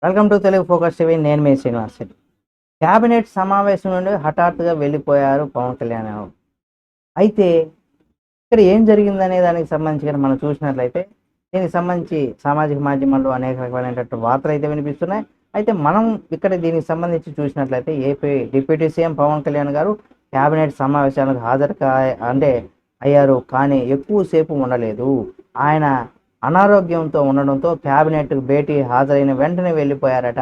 Welcome to Telugu focus TV. నేను మీ Srinivas Reddy. Cabinet సమావేశం నుండి హఠాత్తుగా వెళ్ళిపోయారు పవన్ కళ్యాణ్. అయితే ఇక్కడ ఏం జరిగిందనే దానికి సంబంధించి మనం చూసినట్లయితే దీనికి సంబంధించి సామాజిక మాధ్యమాల్లో అనేక రకాలైనటువంటి వార్తలు అయితే వినిపిస్తున్నాయి. అయితే మనం ఇక్కడ దీనికి సంబంధించి చూసినట్లయితే AP deputy CM Pawan Kalyan garu cabinet సమావేశాలకు అంటే అయ్యారు, కానీ ఎక్కువసేపు ఉండలేదు. ఆయన అనారోగ్యంతో ఉండడంతో కేబినెట్ భేటీ హాజరైన వెంటనే వెళ్ళిపోయారట.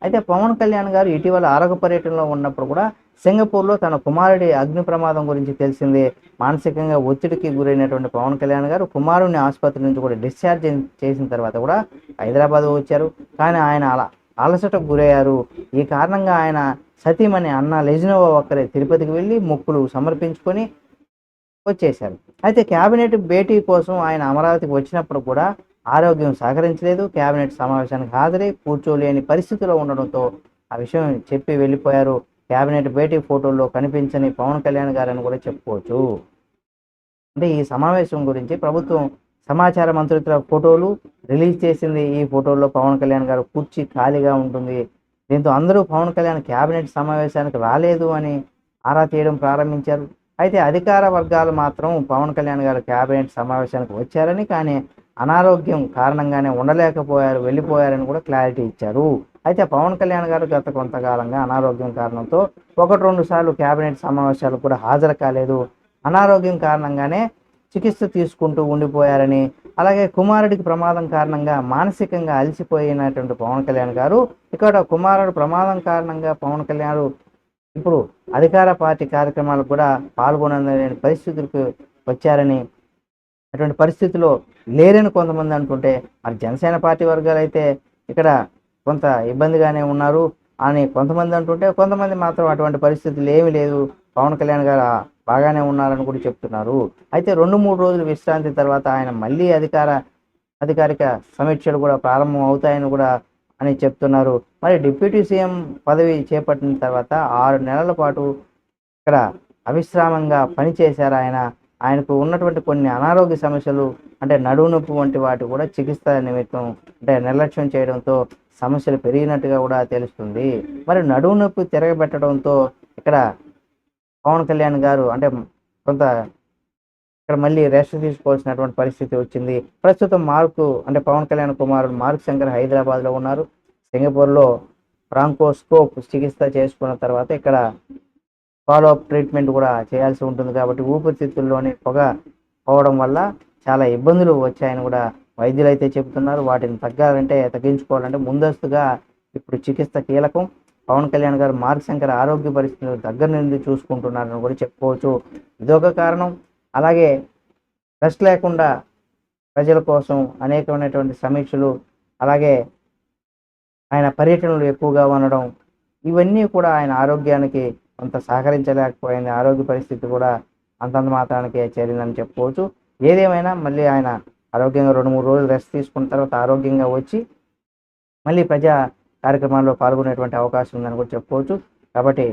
అయితే పవన్ కళ్యాణ్ గారు ఇటీవల ఆరోగ్య పర్యటనలో ఉన్నప్పుడు కూడా సింగపూర్లో తన కుమారుడి అగ్ని ప్రమాదం గురించి తెలిసిందే. మానసికంగా ఒత్తిడికి గురైనటువంటి పవన్ కళ్యాణ్ గారు కుమారుడిని ఆసుపత్రి నుంచి కూడా డిశ్చార్జ్ చేసిన తర్వాత కూడా హైదరాబాద్ వచ్చారు. కానీ ఆయన అలసటకు గురయ్యారు. ఈ కారణంగా ఆయన సతీమణి అన్న లెజినోవా ఒక్కరే తిరుపతికి వెళ్ళి మొక్కులు సమర్పించుకొని వచ్చేశారు. అయితే కేబినెట్ భేటీ కోసం ఆయన అమరావతికి వచ్చినప్పుడు కూడా ఆరోగ్యం సహకరించలేదు. కేబినెట్ సమావేశానికి హాజరై కూర్చోలేని పరిస్థితిలో ఉండడంతో ఆ విషయం చెప్పి వెళ్ళిపోయారు. కేబినెట్ భేటీ ఫోటోల్లో కనిపించని పవన్ కళ్యాణ్ గారని కూడా చెప్పుకోవచ్చు. అంటే ఈ సమావేశం గురించి ప్రభుత్వం సమాచార మంత్రిత్వ ఫోటోలు రిలీజ్ చేసింది. ఈ ఫోటోల్లో పవన్ కళ్యాణ్ గారు కుర్చీ ఖాళీగా ఉంటుంది. దీంతో అందరూ పవన్ కళ్యాణ్ కేబినెట్ సమావేశానికి రాలేదు అని ఆరా తీయడం ప్రారంభించారు. అయితే అధికార వర్గాలు మాత్రం పవన్ కళ్యాణ్ గారు కేబినెట్ సమావేశానికి వచ్చారని, కానీ అనారోగ్యం కారణంగానే ఉండలేకపోయారు, వెళ్ళిపోయారని కూడా క్లారిటీ ఇచ్చారు. అయితే పవన్ కళ్యాణ్ గారు గత కొంతకాలంగా అనారోగ్యం కారణంతో 1-2 సార్లు కేబినెట్ సమావేశాలకు కూడా హాజరు కాలేదు. అనారోగ్యం కారణంగానే చికిత్స తీసుకుంటూ ఉండిపోయారని, అలాగే కుమారుడికి ప్రమాదం కారణంగా మానసికంగా అలసిపోయినటువంటి పవన్ కళ్యాణ్ గారు ఇక్కడ కుమారుడు ప్రమాదం కారణంగా పవన్ కళ్యాణ్ ఇప్పుడు అధికార పార్టీ కార్యక్రమాలకు కూడా పాల్గొనలేని పరిస్థితులకు వచ్చారని, అటువంటి పరిస్థితిలో లేరని కొంతమంది అంటుంటే, మరి జనసేన పార్టీ వర్గాలు అయితే ఇక్కడ కొంత ఇబ్బందిగానే ఉన్నారు అని కొంతమంది అంటుంటే, కొంతమంది మాత్రం అటువంటి పరిస్థితులు ఏమీ లేదు, పవన్ కళ్యాణ్ గారు బాగానే ఉన్నారని కూడా చెప్తున్నారు. అయితే 2-3 రోజుల విశ్రాంతి తర్వాత ఆయన మళ్ళీ అధికారిక సమీక్షలు కూడా ప్రారంభం అవుతాయని కూడా అని చెప్తున్నారు. మరి డిప్యూటీ సీఎం పదవి చేపట్టిన తర్వాత 6 నెలల పాటు ఇక్కడ అవిశ్రామంగా పనిచేశారు ఆయన. ఆయనకు ఉన్నటువంటి కొన్ని అనారోగ్య సమస్యలు, అంటే నడుము నొప్పి వంటి వాటి కూడా చికిత్స నిమిత్తం అంటే నిర్లక్ష్యం చేయడంతో సమస్యలు పెరిగినట్టుగా కూడా తెలుస్తుంది. మరి నడుము నొప్పి తిరగబెట్టడంతో ఇక్కడ పవన్ కళ్యాణ్ గారు అంటే కొంత ఇక్కడ మళ్ళీ రెస్ట్ తీసుకోవాల్సినటువంటి పరిస్థితి వచ్చింది. ప్రస్తుతం పవన్ కళ్యాణ్ కుమారుడు మార్క్ శంకర్ హైదరాబాద్లో ఉన్నారు. సింగపూర్లో బ్రాంకోస్కోప్ చికిత్స చేసుకున్న తర్వాత ఇక్కడ ఫాలోఅప్ ట్రీట్మెంట్ కూడా చేయాల్సి ఉంటుంది. కాబట్టి ఊపిరితిత్తుల్లోని పొగ పోవడం వల్ల చాలా ఇబ్బందులు వచ్చాయని కూడా వైద్యులు అయితే చెబుతున్నారు. వాటిని తగ్గించుకోవాలంటే ముందస్తుగా ఇప్పుడు చికిత్స కీలకం. పవన్ కళ్యాణ్ గారు మార్క్ శంకర్ ఆరోగ్య పరిస్థితులు దగ్గర నుండి చూసుకుంటున్నారని కూడా చెప్పుకోవచ్చు. ఇదొక కారణం. అలాగే రెస్ట్ లేకుండా ప్రజల కోసం అనేకమైనటువంటి సమీక్షలు, అలాగే ఆయన పర్యటనలు ఎక్కువగా ఉండడం, ఇవన్నీ కూడా ఆయన ఆరోగ్యానికి కొంత సహకరించలేకపోయింది. ఆరోగ్య పరిస్థితి కూడా అంతంత మాత్రానికే చేరిందని చెప్పుకోవచ్చు. ఏదేమైనా మళ్ళీ ఆయన ఆరోగ్యంగా 2-3 రోజులు రెస్ట్ తీసుకున్న తర్వాత ఆరోగ్యంగా వచ్చి మళ్ళీ ప్రజా కార్యక్రమాల్లో పాల్గొనేటువంటి అవకాశం ఉందని కూడా చెప్పుకోవచ్చు. కాబట్టి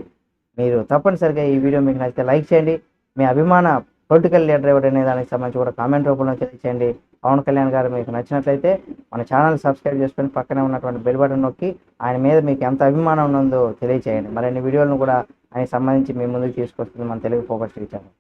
మీరు తప్పనిసరిగా ఈ వీడియో మీకు నచ్చితే లైక్ చేయండి. మీ అభిమాన పొలిటికల్ లీడర్ ఎవరనే దానికి సంబంధించి కూడా కామెంట్ రూపంలో తెలియచేయండి. పవన్ కళ్యాణ్ గారు మీకు నచ్చినట్లయితే మన ఛానల్ సబ్స్క్రైబ్ చేసుకొని పక్కనే ఉన్నటువంటి బెల్ బటన్ నొక్కి ఆయన మీద మీకు ఎంత అభిమానం ఉందో తెలియచేయండి. మరిన్ని వీడియోలను కూడా ఆయనకు సంబంధించి మీ ముందుకు తీసుకొస్తుంది మన తెలుగు ఫోకస్ టీవీ ఛానల్.